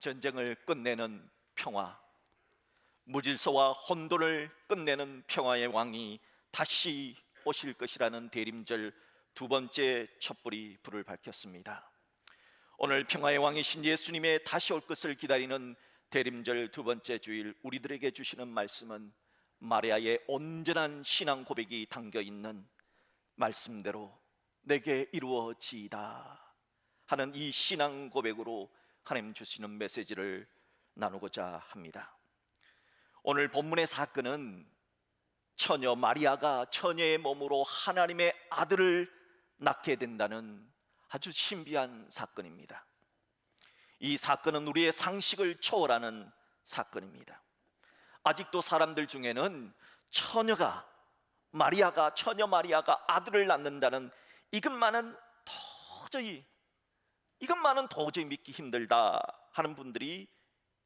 전쟁을 끝내는 평화, 무질서와 혼돈을 끝내는 평화의 왕이 다시 오실 것이라는 대림절 두 번째 촛불이 불을 밝혔습니다. 오늘 평화의 왕이신 예수님의 다시 올 것을 기다리는 대림절 두 번째 주일, 우리들에게 주시는 말씀은 마리아의 온전한 신앙 고백이 담겨있는 말씀대로 내게 이루어지이다 하는 이 신앙 고백으로 하나님 주시는 메시지를 나누고자 합니다. 오늘 본문의 사건은 처녀 마리아가 처녀의 몸으로 하나님의 아들을 낳게 된다는 아주 신비한 사건입니다. 이 사건은 우리의 상식을 초월하는 사건입니다. 아직도 사람들 중에는 처녀 마리아가 아들을 낳는다는 이것만은 도저히 믿기 힘들다 하는 분들이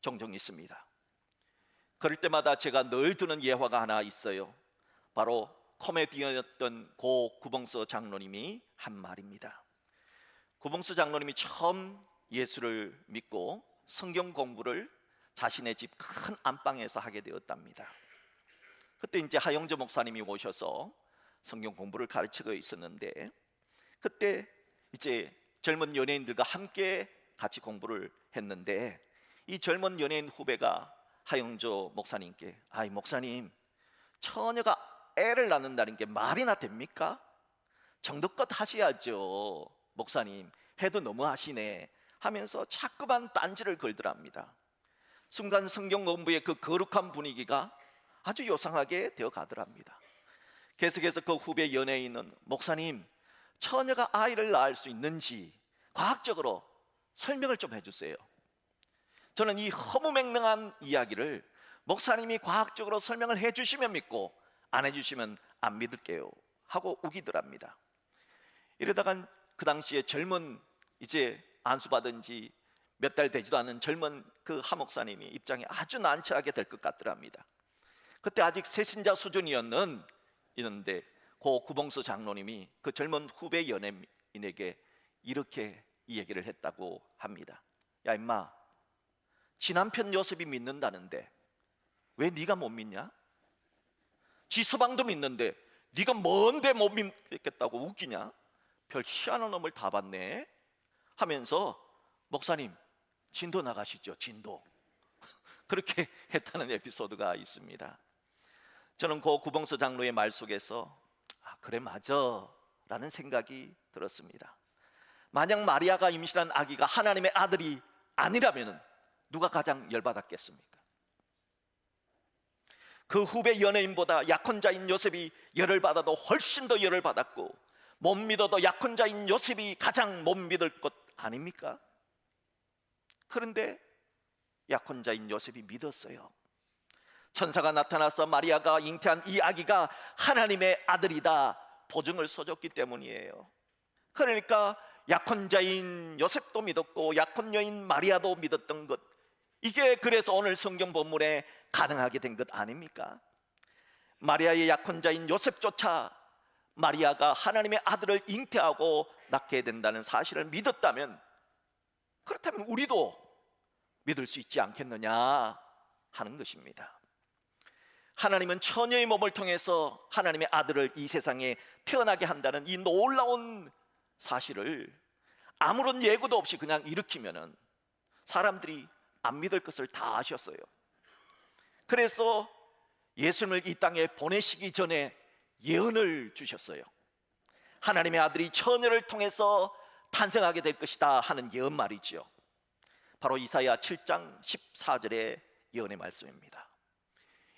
종종 있습니다. 그럴 때마다 제가 늘 드는 예화가 하나 있어요. 바로 코미디언이었던 고 구봉서 장로님이 한 말입니다. 구봉서 장로님이 처음 예수를 믿고 성경 공부를 자신의 집 큰 안방에서 하게 되었답니다. 그때 이제 하영조 목사님이 오셔서 성경 공부를 가르치고 있었는데, 그때 이제 젊은 연예인들과 함께 같이 공부를 했는데, 이 젊은 연예인 후배가 하영조 목사님께 아이 목사님, 처녀가 애를 낳는다는 게 말이나 됩니까? 정도껏 하셔야죠. 목사님 해도 너무 하시네 하면서 자꾸만 딴지를 걸더랍니다. 순간 성경 공부의 그 거룩한 분위기가 아주 요상하게 되어 가더랍니다. 계속해서 그 후배 연예인은 목사님, 처녀가 아이를 낳을 수 있는지 과학적으로 설명을 좀 해주세요. 저는 이 허무맹랑한 이야기를 목사님이 과학적으로 설명을 해주시면 믿고 안 해주시면 안 믿을게요 하고 우기더랍니다. 이러다간 그 당시에 젊은, 이제 안수받은 지 몇 달 되지도 않은 젊은 그 하목사님이 입장이 아주 난처하게 될 것 같더랍니다. 그때 아직 새신자 수준이었는데 고 구봉서 장로님이 그 젊은 후배 연예인에게 이렇게 이 얘기를 했다고 합니다. 야 임마, 지 남편 요셉이 믿는다는데 왜 네가 못 믿냐? 지 서방도 믿는데 네가 뭔데 못 믿겠다고 웃기냐? 별 희한한 놈을 다 봤네 하면서 목사님 진도 나가시죠, 진도. 그렇게 했다는 에피소드가 있습니다. 저는 그 구봉서 장로의 말 속에서 그래 맞아 라는 생각이 들었습니다. 만약 마리아가 임신한 아기가 하나님의 아들이 아니라면 누가 가장 열받았겠습니까? 그 후배 연예인보다 약혼자인 요셉이 열을 받아도 훨씬 더 열을 받았고, 못 믿어도 약혼자인 요셉이 가장 못 믿을 것 아닙니까? 그런데 약혼자인 요셉이 믿었어요. 천사가 나타나서 마리아가 잉태한 이 아기가 하나님의 아들이다 보증을 서줬기 때문이에요. 그러니까 약혼자인 요셉도 믿었고 약혼녀인 마리아도 믿었던 것, 이게 그래서 오늘 성경 본문에 가능하게 된 것 아닙니까? 마리아의 약혼자인 요셉조차 마리아가 하나님의 아들을 잉태하고 낳게 된다는 사실을 믿었다면, 그렇다면 우리도 믿을 수 있지 않겠느냐 하는 것입니다. 하나님은 처녀의 몸을 통해서 하나님의 아들을 이 세상에 태어나게 한다는 이 놀라운 사실을 아무런 예고도 없이 그냥 일으키면은 사람들이 안 믿을 것을 다 아셨어요. 그래서 예수님을 이 땅에 보내시기 전에 예언을 주셨어요. 하나님의 아들이 처녀를 통해서 탄생하게 될 것이다 하는 예언 말이죠. 바로 이사야 7장 14절의 예언의 말씀입니다.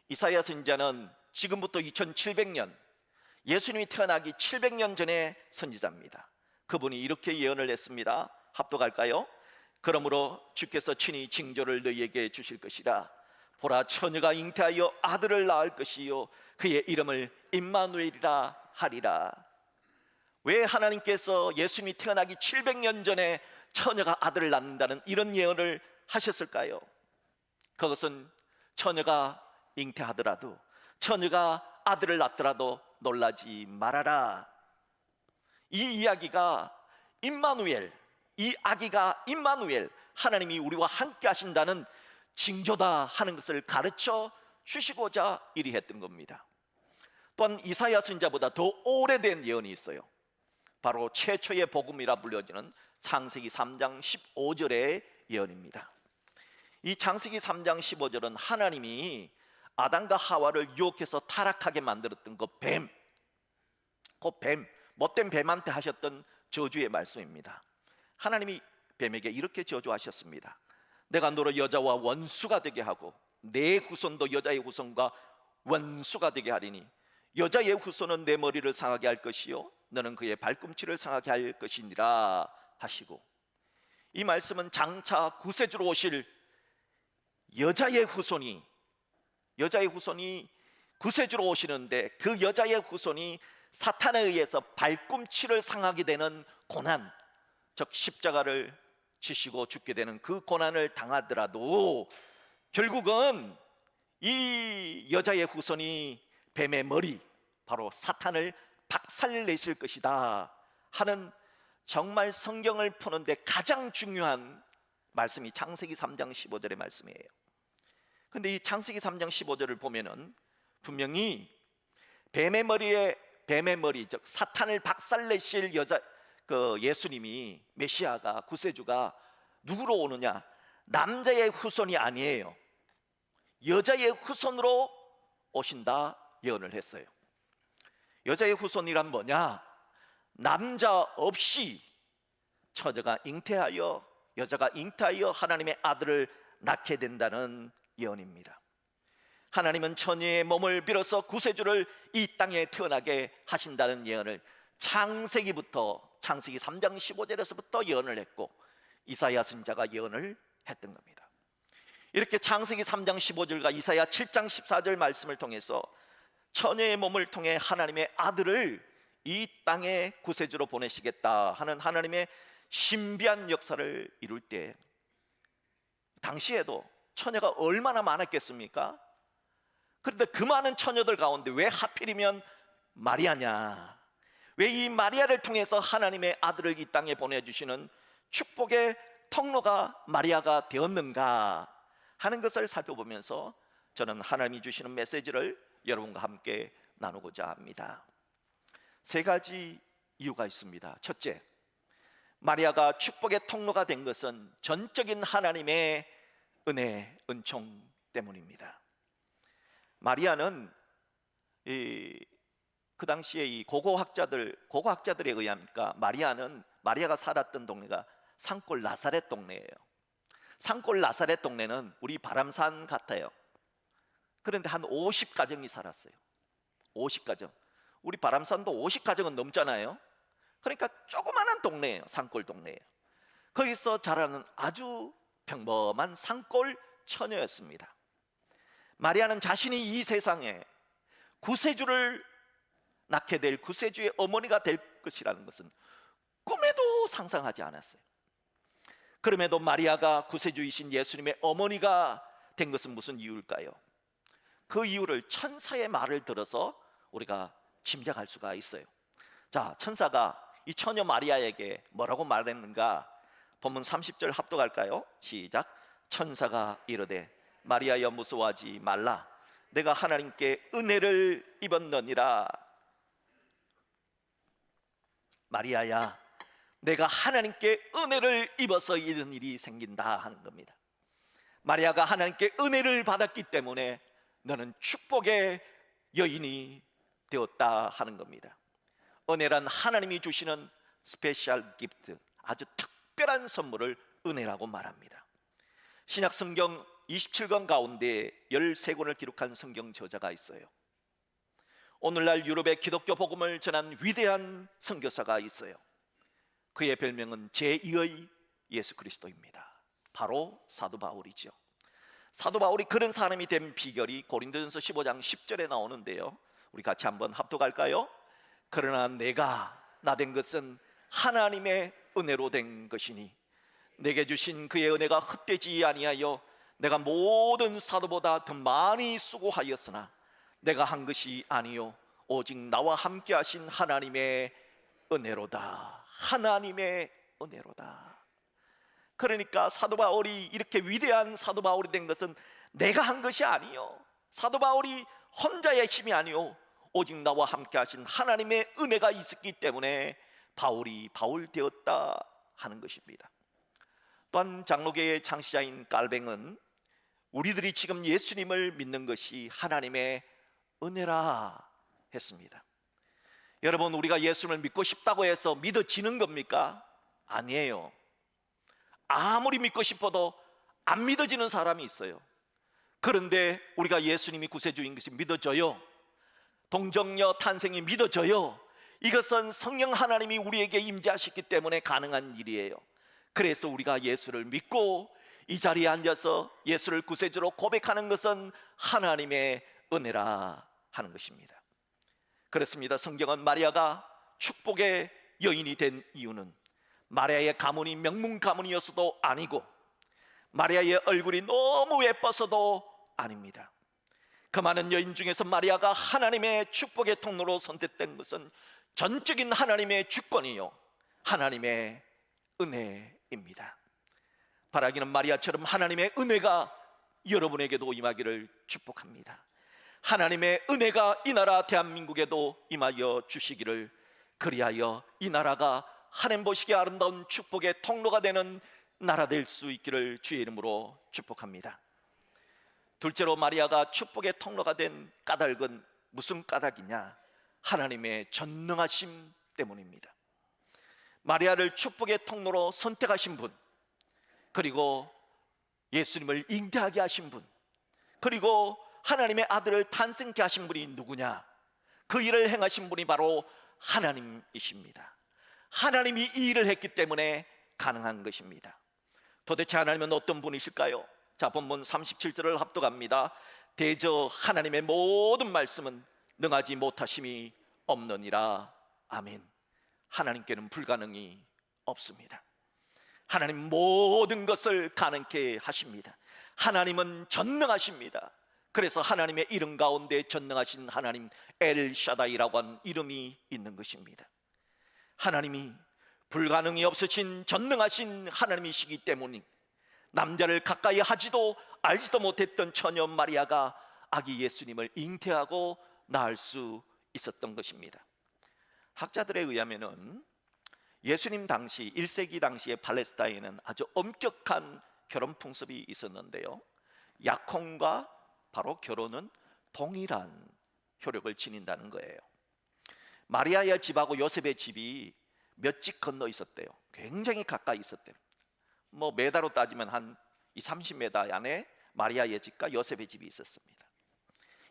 이사야 선지자는 지금부터 2700년, 예수님이 태어나기 700년 전의 선지자입니다. 그분이 이렇게 예언을 했습니다. 합독할까요? 그러므로 주께서 친히 징조를 너희에게 주실 것이라. 보라, 처녀가 잉태하여 아들을 낳을 것이요 그의 이름을 임마누엘이라 하리라. 왜 하나님께서 예수님이 태어나기 700년 전에 처녀가 아들을 낳는다는 이런 예언을 하셨을까요? 그것은 처녀가 잉태하더라도, 처녀가 아들을 낳더라도 놀라지 말아라. 이 이야기가 임마누엘, 이 아기가 임마누엘, 하나님이 우리와 함께 하신다는 징조다 하는 것을 가르쳐 주시고자 이리 했던 겁니다. 또한 이사야 선지자보다 더 오래된 예언이 있어요. 바로 최초의 복음이라 불려지는 창세기 3장 15절의 예언입니다. 이 창세기 3장 15절은 하나님이 아담과 하와를 유혹해서 타락하게 만들었던 그 뱀, 못된 뱀한테 하셨던 저주의 말씀입니다. 하나님이 뱀에게 이렇게 저주하셨습니다. 내가 너를 여자와 원수가 되게 하고 내 후손도 여자의 후손과 원수가 되게 하리니 여자의 후손은 내 머리를 상하게 할 것이요 너는 그의 발꿈치를 상하게 할 것이니라 하시고, 이 말씀은 장차 구세주로 오실 여자의 후손이 구세주로 오시는데 그 여자의 후손이 사탄에 의해서 발꿈치를 상하게 되는 고난, 즉 십자가를 지시고 죽게 되는 그 고난을 당하더라도 결국은 이 여자의 후손이 뱀의 머리, 바로 사탄을 박살내실 것이다 하는 정말 성경을 푸는데 가장 중요한 말씀이 창세기 3장 15절의 말씀이에요. 근데 이 창세기 3장 15절을 보면은 분명히 뱀의 머리, 즉 사탄을 박살내실 예수님이, 메시아가, 구세주가 누구로 오느냐? 남자의 후손이 아니에요. 여자의 후손으로 오신다 예언을 했어요. 여자의 후손이란 뭐냐? 남자 없이 처자가 잉태하여, 여자가 잉태하여 하나님의 아들을 낳게 된다는 예언입니다. 하나님은 처녀의 몸을 빌어서 구세주를 이 땅에 태어나게 하신다는 예언을 창세기 3장 15절에서부터 예언을 했고 이사야 선지자가 예언을 했던 겁니다. 이렇게 창세기 3장 15절과 이사야 7장 14절 말씀을 통해서 처녀의 몸을 통해 하나님의 아들을 이 땅에 구세주로 보내시겠다 하는 하나님의 신비한 역사를 이룰 때, 당시에도 처녀가 얼마나 많았겠습니까? 그런데 그 많은 처녀들 가운데 왜 하필이면 마리아냐? 왜 이 마리아를 통해서 하나님의 아들을 이 땅에 보내주시는 축복의 통로가 마리아가 되었는가 하는 것을 살펴보면서 저는 하나님이 주시는 메시지를 여러분과 함께 나누고자 합니다. 세 가지 이유가 있습니다. 첫째, 마리아가 축복의 통로가 된 것은 전적인 하나님의 은혜, 은총 때문입니다. 마리아는 그 당시에 이 고고학자들에 의하니까 마리아가 살았던 동네가 산골 나사렛 동네예요. 산골 나사렛 동네는 우리 바람산 같아요. 그런데 한 50가정이 살았어요. 50가정. 우리 바람산도 50가정은 넘잖아요. 그러니까 조그마한 동네예요. 산골 동네예요. 거기서 자라는 아주 평범한 산골 처녀였습니다. 마리아는 자신이 이 세상에 구세주를 낳게 될 구세주의 어머니가 될 것이라는 것은 꿈에도 상상하지 않았어요. 그럼에도 마리아가 구세주이신 예수님의 어머니가 된 것은 무슨 이유일까요? 그 이유를 천사의 말을 들어서 우리가 짐작할 수가 있어요. 자, 천사가 이 처녀 마리아에게 뭐라고 말했는가? 본문 30절 합독할까요? 시작. 천사가 이르되 마리아여 무서워하지 말라. 내가 하나님께 은혜를 입었느니라. 마리아야, 내가 하나님께 은혜를 입어서 이런 일이 생긴다 하는 겁니다. 마리아가 하나님께 은혜를 받았기 때문에 너는 축복의 여인이 되었다 하는 겁니다. 은혜란 하나님이 주시는 스페셜 기프트, 아주 특별한 선물을 은혜라고 말합니다. 신약 성경 27권 가운데 13권을 기록한 성경 저자가 있어요. 오늘날 유럽의 기독교 복음을 전한 위대한 선교사가 있어요. 그의 별명은 제2의 예수 그리스도입니다. 바로 사도 바울이죠. 사도 바울이 그런 사람이 된 비결이 고린도전서 15장 10절에 나오는데요, 우리 같이 한번 합독할까요? 그러나 내가 나 된 것은 하나님의 은혜로 된 것이니 내게 주신 그의 은혜가 헛되지 아니하여 내가 모든 사도보다 더 많이 수고하였으나 내가 한 것이 아니요 오직 나와 함께 하신 하나님의 은혜로다. 하나님의 은혜로다. 그러니까 사도 바울이 이렇게 위대한 사도 바울이 된 것은 내가 한 것이 아니요, 사도 바울이 혼자의 힘이 아니요 오직 나와 함께 하신 하나님의 은혜가 있었기 때문에 바울이 바울 되었다 하는 것입니다. 또한 장로교의 창시자인 깔뱅은 우리들이 지금 예수님을 믿는 것이 하나님의 은혜라 했습니다. 여러분, 우리가 예수님을 믿고 싶다고 해서 믿어지는 겁니까? 아니에요. 아무리 믿고 싶어도 안 믿어지는 사람이 있어요. 그런데 우리가 예수님이 구세주인 것이 믿어져요. 동정녀 탄생이 믿어져요. 이것은 성령 하나님이 우리에게 임재하셨기 때문에 가능한 일이에요. 그래서 우리가 예수를 믿고 이 자리에 앉아서 예수를 구세주로 고백하는 것은 하나님의 은혜라 하는 것입니다. 그렇습니다. 성경은 마리아가 축복의 여인이 된 이유는 마리아의 가문이 명문 가문이었어도 아니고 마리아의 얼굴이 너무 예뻐서도 아닙니다. 그 많은 여인 중에서 마리아가 하나님의 축복의 통로로 선택된 것은 전적인 하나님의 주권이요 하나님의 은혜입니다. 바라기는 마리아처럼 하나님의 은혜가 여러분에게도 임하기를 축복합니다. 하나님의 은혜가 이 나라 대한민국에도 임하여 주시기를, 그리하여 이 나라가 하나님 보시기에 아름다운 축복의 통로가 되는 나라 될 수 있기를 주의 이름으로 축복합니다. 둘째로 마리아가 축복의 통로가 된 까닭은 무슨 까닭이냐? 하나님의 전능하심 때문입니다. 마리아를 축복의 통로로 선택하신 분, 그리고 예수님을 잉태하게 하신 분, 그리고 하나님의 아들을 탄생케 하신 분이 누구냐? 그 일을 행하신 분이 바로 하나님이십니다. 하나님이 이 일을 했기 때문에 가능한 것입니다. 도대체 하나님은 어떤 분이실까요? 자, 본문 37절을 합독합니다. 대저 하나님의 모든 말씀은 능하지 못하심이 없느니라. 아멘. 하나님께는 불가능이 없습니다. 하나님 모든 것을 가능케 하십니다. 하나님은 전능하십니다. 그래서 하나님의 이름 가운데 전능하신 하나님 엘샤다이라고 하는 이름이 있는 것입니다. 하나님이 불가능이 없으신 전능하신 하나님이시기 때문에 남자를 가까이 하지도 알지도 못했던 처녀 마리아가 아기 예수님을 잉태하고 낳을 수 있었던 것입니다. 학자들에 의하면은 예수님 당시 1세기 당시의 팔레스타인은 아주 엄격한 결혼 풍습이 있었는데요, 약혼과 바로 결혼은 동일한 효력을 지닌다는 거예요. 마리아의 집하고 요셉의 집이 몇 집 건너 있었대요. 굉장히 가까이 있었대요. 뭐 메다로 따지면 한 30m 안에 마리아의 집과 요셉의 집이 있었습니다.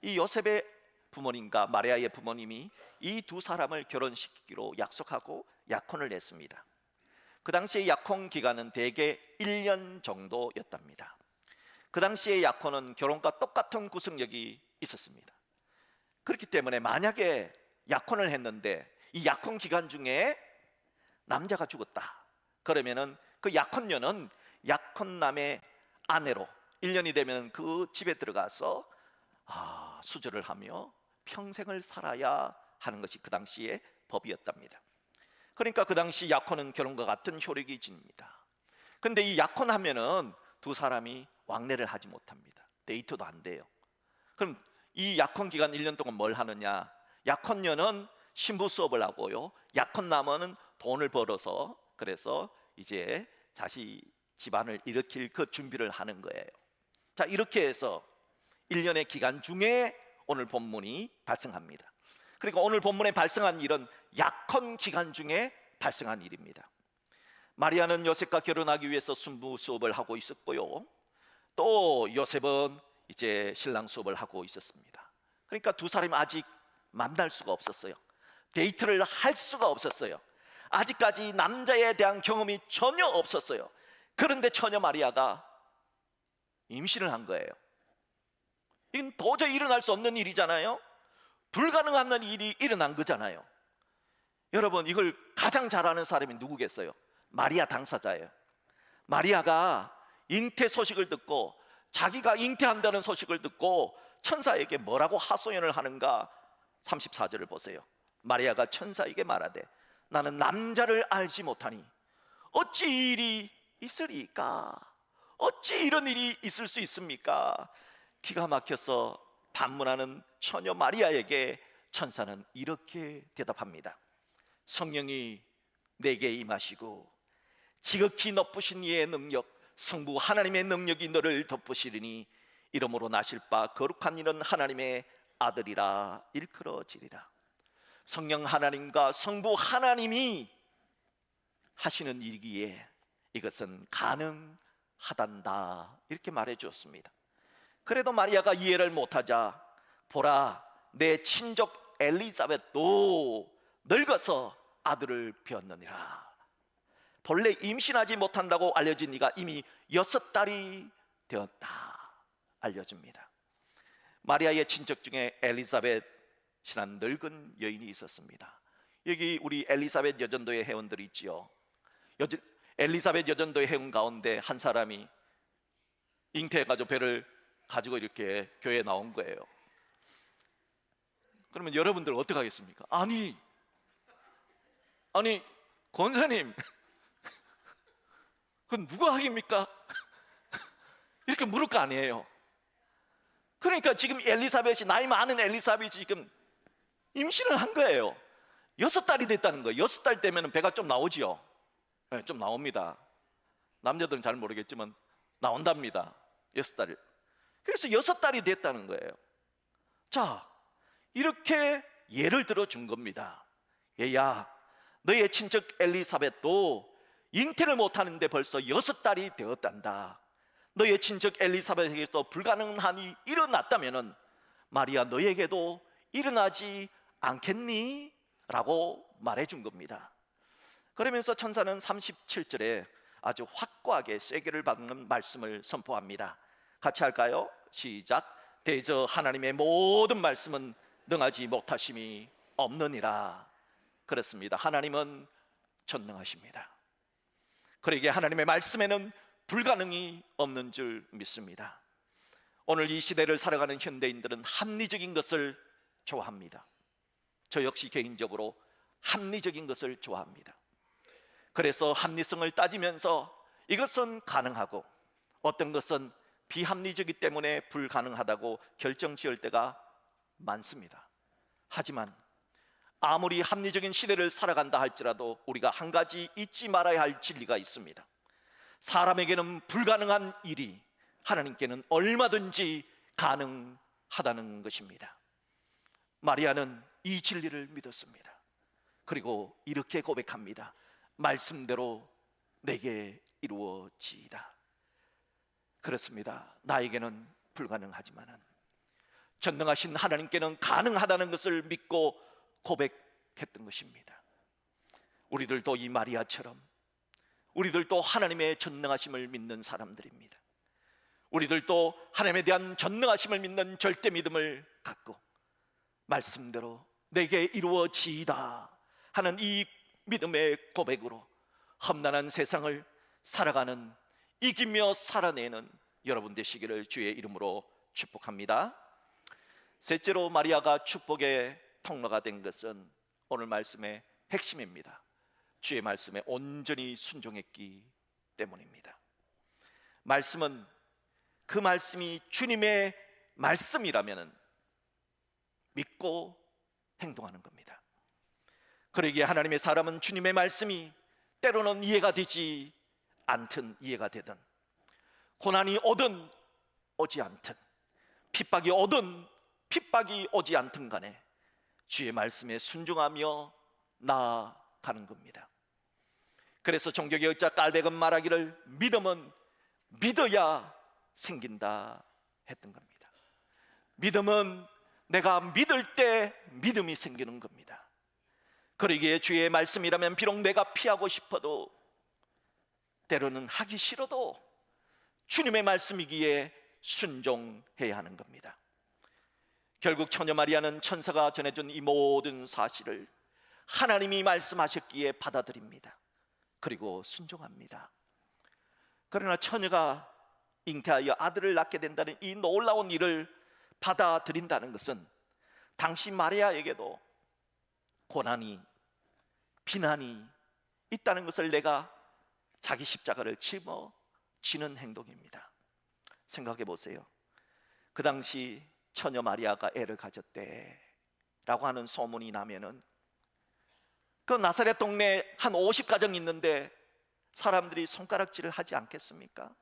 이 요셉의 부모님과 마리아의 부모님이 이 두 사람을 결혼시키기로 약속하고 약혼을 했습니다. 그 당시의 약혼 기간은 대개 1년 정도였답니다. 그 당시의 약혼은 결혼과 똑같은 구속력이 있었습니다. 그렇기 때문에 만약에 약혼을 했는데 이 약혼 기간 중에 남자가 죽었다 그러면은 그 약혼녀는 약혼남의 아내로 1년이 되면 그 집에 들어가서 수절을 하며 평생을 살아야 하는 것이 그 당시의 법이었답니다. 그러니까 그 당시 약혼은 결혼과 같은 효력이 집니다. 그런데 이 약혼하면은 두 사람이 왕래를 하지 못합니다. 데이트도 안 돼요. 그럼 이 약혼 기간 1년 동안 뭘 하느냐? 약혼녀는 신부 수업을 하고요, 약혼남은 돈을 벌어서 그래서 이제 자시 집안을 일으킬 그 준비를 하는 거예요. 자, 이렇게 해서 1년의 기간 중에 오늘 본문이 발생합니다. 그리고 오늘 본문에 발생한 일은 약혼 기간 중에 발생한 일입니다. 마리아는 요셉과 결혼하기 위해서 신부 수업을 하고 있었고요, 또 요셉은 이제 신랑 수업을 하고 있었습니다. 그러니까 두 사람이 아직 만날 수가 없었어요. 데이트를 할 수가 없었어요. 아직까지 남자에 대한 경험이 전혀 없었어요. 그런데 처녀 마리아가 임신을 한 거예요. 이건 도저히 일어날 수 없는 일이잖아요. 불가능한 일이 일어난 거잖아요. 여러분, 이걸 가장 잘 아는 사람이 누구겠어요? 마리아 당사자예요. 마리아가 잉태 소식을 듣고, 자기가 잉태한다는 소식을 듣고 천사에게 뭐라고 하소연을 하는가? 34절을 보세요. 마리아가 천사에게 말하되 나는 남자를 알지 못하니 어찌 이 일이 있으리까? 어찌 이런 일이 있을 수 있습니까? 기가 막혀서 반문하는 처녀 마리아에게 천사는 이렇게 대답합니다. 성령이 내게 임하시고 지극히 높으신 이의 능력, 성부 하나님의 능력이 너를 덮으시리니 이러므로 나실 바 거룩한 이는 하나님의 아들이라 일컬어지리라. 성령 하나님과 성부 하나님이 하시는 일이기에 이것은 가능하단다, 이렇게 말해 주었습니다. 그래도 마리아가 이해를 못하자, 보라, 내 친족 엘리사벳도 늙어서 아들을 배었느니라. 본래 임신하지 못한다고 알려진 이가 이미 6달이 되었다 알려줍니다. 마리아의 친척 중에 엘리사벳이란 늙은 여인이 있었습니다. 여기 우리 엘리사벳 여전도의 회원들이 있지요. 엘리사벳 여전도의 회원 가운데 한 사람이 잉태해가지고 배를 가지고 이렇게 교회에 나온 거예요. 그러면 여러분들 어떻게 하겠습니까? 아니 권사님, 그건 누가 하깁니까? 이렇게 물을 거 아니에요. 그러니까 지금 엘리사벳이, 나이 많은 엘리사벳이 지금 임신을 한 거예요. 6달이 됐다는 거예요. 6달 되면 배가 좀 나오지요. 네, 좀 나옵니다. 남자들은 잘 모르겠지만 나온답니다. 6달. 그래서 6달이 됐다는 거예요. 자, 이렇게 예를 들어 준 겁니다. 얘야, 너의 친척 엘리사벳도 잉태를 못하는데 벌써 6달이 되었단다. 너의 친척 엘리사벳에게도 불가능한 일이 일어났다면 마리아 너에게도 일어나지 않겠니? 라고 말해준 겁니다. 그러면서 천사는 37절에 아주 확고하게 쐐기를 박는 말씀을 선포합니다. 같이 할까요? 시작. 대저 하나님의 모든 말씀은 능하지 못하심이 없느니라. 그렇습니다. 하나님은 전능하십니다. 그러기에 하나님의 말씀에는 불가능이 없는 줄 믿습니다. 오늘 이 시대를 살아가는 현대인들은 합리적인 것을 좋아합니다. 저 역시 개인적으로 합리적인 것을 좋아합니다. 그래서 합리성을 따지면서 이것은 가능하고 어떤 것은 비합리적이기 때문에 불가능하다고 결정 지을 때가 많습니다. 하지만 아무리 합리적인 시대를 살아간다 할지라도 우리가 한 가지 잊지 말아야 할 진리가 있습니다. 사람에게는 불가능한 일이 하나님께는 얼마든지 가능하다는 것입니다. 마리아는 이 진리를 믿었습니다. 그리고 이렇게 고백합니다. 말씀대로 내게 이루어지이다. 그렇습니다. 나에게는 불가능하지만은 전능하신 하나님께는 가능하다는 것을 믿고 고백했던 것입니다. 우리들도 이 마리아처럼 우리들도 하나님의 전능하심을 믿는 사람들입니다. 우리들도 하나님에 대한 전능하심을 믿는 절대 믿음을 갖고 말씀대로 내게 이루어지이다 하는 이 믿음의 고백으로 험난한 세상을 살아가는, 이기며 살아내는 여러분 되시기를 주의 이름으로 축복합니다. 셋째로 마리아가 축복의 통로가 된 것은 오늘 말씀의 핵심입니다. 주의 말씀에 온전히 순종했기 때문입니다. 말씀은, 그 말씀이 주님의 말씀이라면 믿고 행동하는 겁니다. 그러기에 하나님의 사람은 주님의 말씀이 때로는 이해가 되지 않든 이해가 되든, 고난이 오든 오지 않든, 핍박이 오든 핍박이 오지 않든 간에 주의 말씀에 순종하며 나아가는 겁니다. 그래서 종교의 역자 깔백은 말하기를 믿음은 믿어야 생긴다 했던 겁니다. 믿음은 내가 믿을 때 믿음이 생기는 겁니다. 그러기에 주의 말씀이라면 비록 내가 피하고 싶어도, 때로는 하기 싫어도 주님의 말씀이기에 순종해야 하는 겁니다. 결국 처녀 마리아는 천사가 전해준 이 모든 사실을 하나님이 말씀하셨기에 받아들입니다. 그리고 순종합니다. 그러나 처녀가 잉태하여 아들을 낳게 된다는 이 놀라운 일을 받아들인다는 것은 당시 마리아에게도 고난이, 비난이 있다는 것을 내가 자기 십자가를 짊어지는 행동입니다. 생각해 보세요. 그 당시 처녀 마리아가 애를 가졌대라고 하는 소문이 나면은 그 나사렛 동네에 한 50가정 있는데 사람들이 손가락질을 하지 않겠습니까?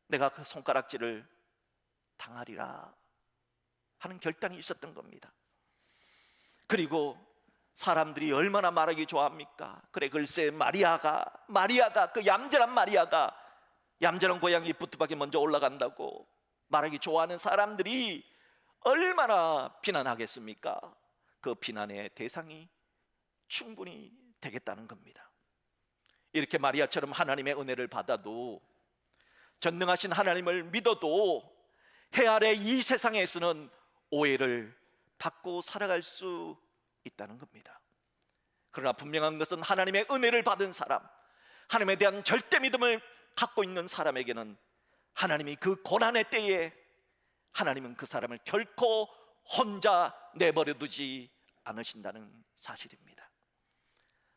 내가 그 손가락질을 당하리라 하는 결단이 있었던 겁니다. 그리고 사람들이 얼마나 말하기 좋아합니까? 그래, 글쎄 마리아가 그 얌전한 마리아가 얌전한 고양이 부뚜막에 먼저 올라간다고 말하기 좋아하는 사람들이 얼마나 비난하겠습니까? 그 비난의 대상이 충분히 되겠다는 겁니다. 이렇게 마리아처럼 하나님의 은혜를 받아도, 전능하신 하나님을 믿어도 해 아래 이 세상에서는 오해를 받고 살아갈 수 있다는 겁니다. 그러나 분명한 것은 하나님의 은혜를 받은 사람, 하나님에 대한 절대 믿음을 갖고 있는 사람에게는 하나님이 그 고난의 때에 하나님은 그 사람을 결코 혼자 내버려 두지 않으신다는 사실입니다.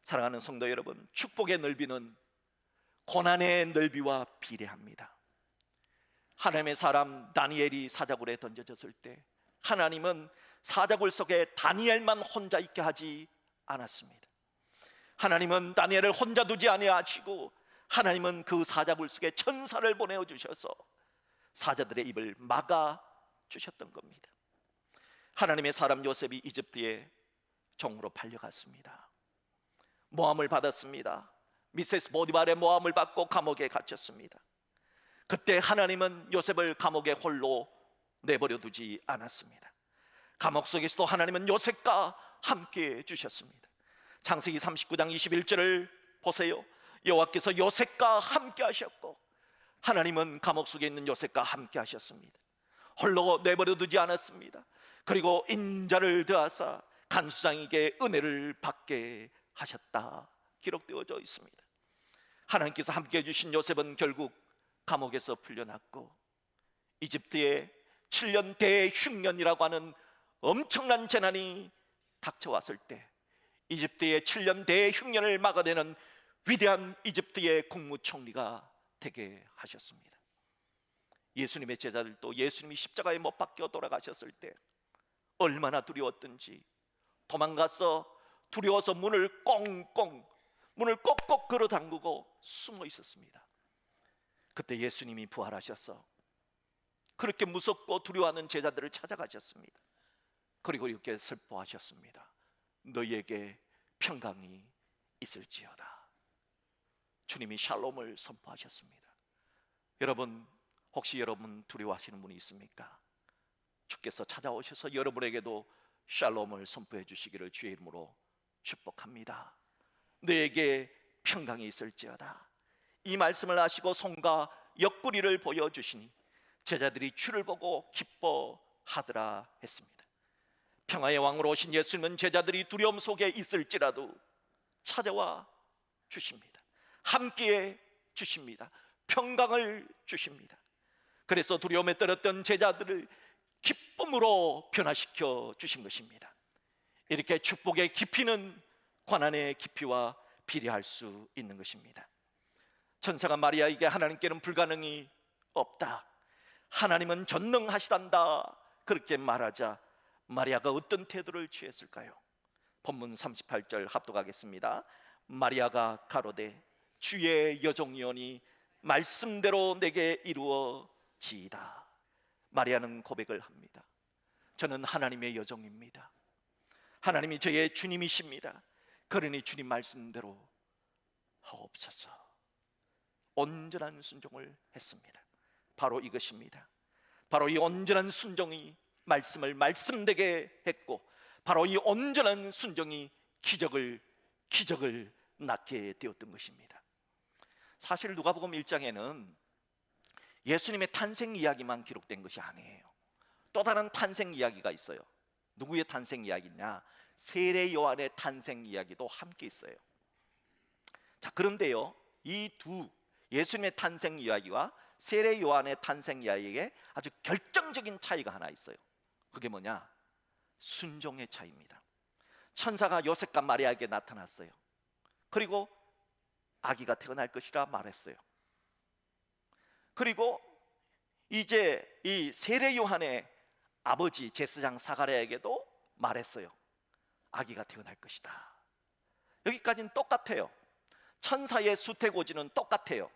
사랑하는 성도 여러분, 축복의 넓이는 고난의 넓이와 비례합니다. 하나님의 사람 다니엘이 사자굴에 던져졌을 때 하나님은 사자굴 속에 다니엘만 혼자 있게 하지 않았습니다. 하나님은 다니엘을 혼자 두지 아니하시고 하나님은 그 사자굴 속에 천사를 보내어 주셔서 사자들의 입을 막아 주셨던 겁니다. 하나님의 사람 요셉이 이집트에 종으로 팔려갔습니다. 모함을 받았습니다. 미세스 보디발의 모함을 받고 감옥에 갇혔습니다. 그때 하나님은 요셉을 감옥에 홀로 내버려 두지 않았습니다. 감옥 속에서도 하나님은 요셉과 함께 주셨습니다. 창세기 39장 21절을 보세요. 여호와께서 요셉과 함께 하셨고 하나님은 감옥 속에 있는 요셉과 함께 하셨습니다. 홀로 내버려 두지 않았습니다. 그리고 인자를 더하사 간수장에게 은혜를 받게 하셨다 기록되어져 있습니다. 하나님께서 함께 해주신 요셉은 결국 감옥에서 풀려났고 이집트에 7년 대흉년이라고 하는 엄청난 재난이 닥쳐왔을 때 이집트의 7년 대흉년을 막아내는 위대한 이집트의 국무총리가 되게 하셨습니다. 예수님의 제자들도 예수님이 십자가에 못 박혀 돌아가셨을 때 얼마나 두려웠던지 도망가서 두려워서 문을 꼭꼭 걸어 잠그고 숨어 있었습니다. 그때 예수님이 부활하셔서 그렇게 무섭고 두려워하는 제자들을 찾아가셨습니다. 그리고 이렇게 슬퍼하셨습니다. 너희에게 평강이 있을지어다. 주님이 샬롬을 선포하셨습니다. 여러분, 혹시 여러분 두려워하시는 분이 있습니까? 주께서 찾아오셔서 여러분에게도 샬롬을 선포해 주시기를 주의 이름으로 축복합니다. 너에게 평강이 있을지어다. 이 말씀을 하시고 손과 옆구리를 보여주시니 제자들이 주를 보고 기뻐하더라 했습니다. 평화의 왕으로 오신 예수님은 제자들이 두려움 속에 있을지라도 찾아와 주십니다. 함께해 주십니다. 평강을 주십니다. 그래서 두려움에 떨었던 제자들을 기쁨으로 변화시켜 주신 것입니다. 이렇게 축복의 깊이는 고난의 깊이와 비례할 수 있는 것입니다. 천사가 마리아에게 하나님께는 불가능이 없다, 하나님은 전능하시단다 그렇게 말하자 마리아가 어떤 태도를 취했을까요? 본문 38절 합독하겠습니다. 마리아가 가로되 주의 여종이오니 말씀대로 내게 이루어지이다. 마리아는 고백을 합니다. 저는 하나님의 여종입니다. 하나님이 저의 주님이십니다. 그러니 주님 말씀대로 하옵소서. 온전한 순종을 했습니다. 바로 이것입니다. 바로 이 온전한 순종이 말씀을 말씀되게 했고 바로 이 온전한 순종이 기적을 낳게 되었던 것입니다. 사실 누가복음 1장에는 예수님의 탄생 이야기만 기록된 것이 아니에요. 또 다른 탄생 이야기가 있어요. 누구의 탄생 이야기냐? 세례 요한의 탄생 이야기도 함께 있어요. 자, 그런데요, 이 두 예수님의 탄생 이야기와 세례 요한의 탄생 이야기에 아주 결정적인 차이가 하나 있어요. 그게 뭐냐? 순종의 차이입니다. 천사가 요셉과 마리아에게 나타났어요. 그리고 아기가 태어날 것이라 말했어요. 그리고 이제 이 세례 요한의 아버지 제사장 사가랴에게도 말했어요. 아기가 태어날 것이다. 여기까지는 똑같아요. 천사의 수태고지는 똑같아요.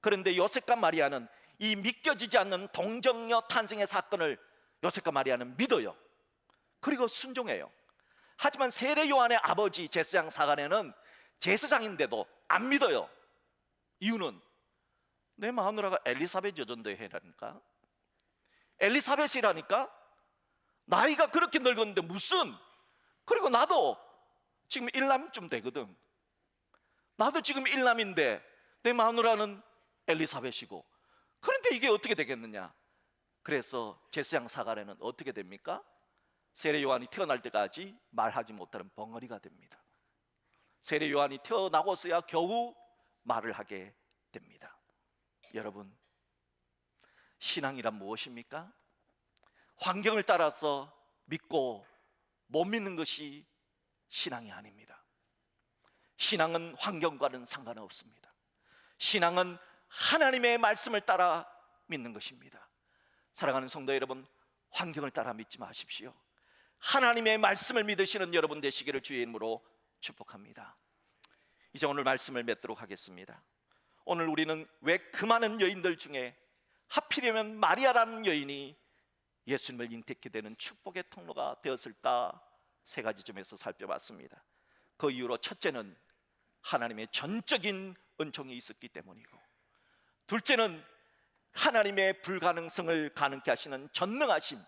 그런데 요셉과 마리아는 이 믿겨지지 않는 동정녀 탄생의 사건을 요셉과 마리아는 믿어요. 그리고 순종해요. 하지만 세례 요한의 아버지 제사장 사가랴는 제사장인데도 안 믿어요. 이유는 내 마누라가 엘리사벳 여전대회라니까, 엘리사벳이라니까, 나이가 그렇게 늙었는데 무슨, 그리고 나도 지금 일남쯤 되거든. 나도 지금 일남인데 내 마누라는 엘리사벳이고, 그런데 이게 어떻게 되겠느냐. 그래서 제사장 사가랴는 어떻게 됩니까? 세례 요한이 태어날 때까지 말하지 못하는 벙어리가 됩니다. 세례 요한이 태어나고서야 겨우 말을 하게 됩니다. 여러분, 신앙이란 무엇입니까? 환경을 따라서 믿고 못 믿는 것이 신앙이 아닙니다. 신앙은 환경과는 상관없습니다. 신앙은 하나님의 말씀을 따라 믿는 것입니다. 사랑하는 성도 여러분, 환경을 따라 믿지 마십시오. 하나님의 말씀을 믿으시는 여러분 되시기를 주의 이름으로 축복합니다. 이제 오늘 말씀을 맺도록 하겠습니다. 오늘 우리는 왜 그 많은 여인들 중에 하필이면 마리아라는 여인이 예수님을 잉태케 되는 축복의 통로가 되었을까, 세 가지 점에서 살펴봤습니다. 그 이유로 첫째는 하나님의 전적인 은총이 있었기 때문이고, 둘째는 하나님의 불가능성을 가능케 하시는 전능하신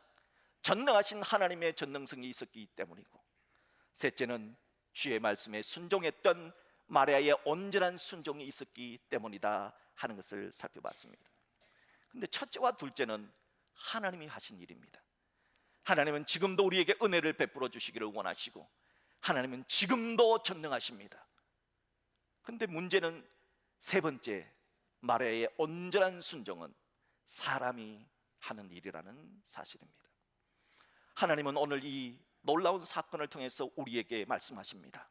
하나님의 전능성이 있었기 때문이고, 셋째는 주의 말씀에 순종했던 마리아의 온전한 순종이 있었기 때문이다 하는 것을 살펴봤습니다. 근데 첫째와 둘째는 하나님이 하신 일입니다. 하나님은 지금도 우리에게 은혜를 베풀어 주시기를 원하시고, 하나님은 지금도 전능하십니다. 근데 문제는 세 번째, 마리아의 온전한 순종은 사람이 하는 일이라는 사실입니다. 하나님은 오늘 이 놀라운 사건을 통해서 우리에게 말씀하십니다.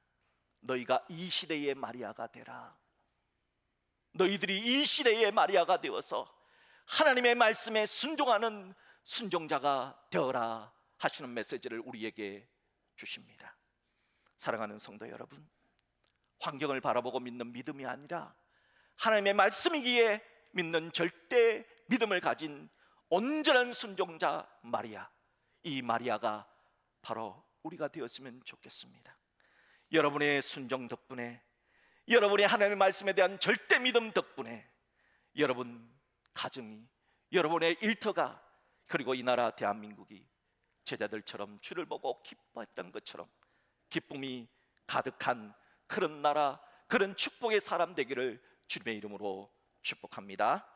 너희가 이 시대의 마리아가 되라. 너희들이 이 시대의 마리아가 되어서 하나님의 말씀에 순종하는 순종자가 되어라 하시는 메시지를 우리에게 주십니다. 사랑하는 성도 여러분, 환경을 바라보고 믿는 믿음이 아니라 하나님의 말씀이기에 믿는 절대 믿음을 가진 온전한 순종자 마리아, 이 마리아가 바로 우리가 되었으면 좋겠습니다. 여러분의 순종 덕분에, 여러분의 하나님의 말씀에 대한 절대 믿음 덕분에 여러분 가정이, 여러분의 일터가, 그리고 이 나라 대한민국이 제자들처럼 주를 보고 기뻐했던 것처럼 기쁨이 가득한 그런 나라, 그런 축복의 사람 되기를 주님의 이름으로 축복합니다.